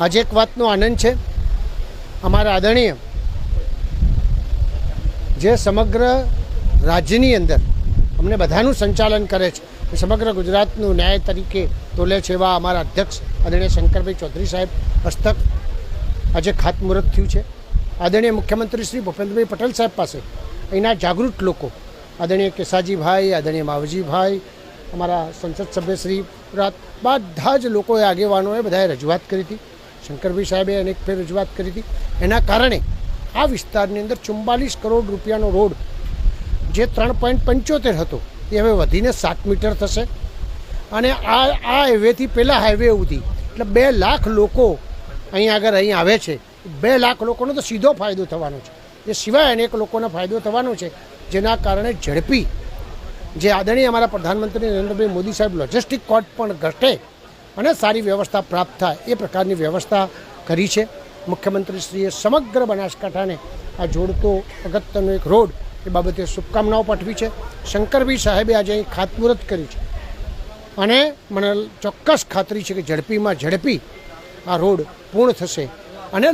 આજે એક વાતનો આનંદ છે, અમારા આદરણીય જે સમગ્ર રાજ્યની અંદર અમને બધાનું સંચાલન કરે છે, સમગ્ર ગુજરાતનું ન્યાય તરીકે તોલે છે એવા અમારા અધ્યક્ષ આદરણીય શંકરભાઈ ચૌધરી સાહેબ હસ્તક આજે ખાતમુહૂર્ત થયું છે. આદરણીય મુખ્યમંત્રી શ્રી ભૂપેન્દ્રભાઈ પટેલ સાહેબ પાસે અહીંના જાગૃત લોકો આદરણીય કેસાજીભાઈ, આદરણીય માવજીભાઈ, અમારા સંસદ સભ્ય શ્રી બધા જ લોકોએ આગેવાનોએ બધાએ રજૂઆત કરી હતી. શંકરભાઈ સાહેબે અનેક ફેર રજૂઆત કરી હતી. એના કારણે આ વિસ્તારની અંદર 44 કરોડ રૂપિયાનો રોડ જે 3.75 હતો એ હવે વધીને 7 મીટર થશે. અને આ હાઈવેથી પહેલાં હાઈવે સુધી એટલે 2 લાખ લોકો અહીં આવે છે. 2 લાખ લોકોનો તો સીધો ફાયદો થવાનો છે. એ સિવાય અનેક લોકોને ફાયદો થવાનો છે, જેના કારણે ઝડપી જે આદરણીય અમારા પ્રધાનમંત્રી નરેન્દ્રભાઈ મોદી સાહેબ લોજિસ્ટિક કોર્ટ પણ ઘટે અને સારી વ્યવસ્થા પ્રાપ્ત થાય એ પ્રકારની વ્યવસ્થા કરી છે. મુખ્યમંત્રીશ્રીએ સમગ્ર બનાસકાંઠાને આ જોડતો અગત્યનો એક રોડ એ બાબતે શુભકામનાઓ પાઠવી છે. શંકરભાઈ સાહેબે આજે અહીં ખાતમુહૂર્ત કર્યું છે અને મને ચોક્કસ ખાતરી છે કે ઝડપીમાં ઝડપી આ રોડ પૂર્ણ થશે અને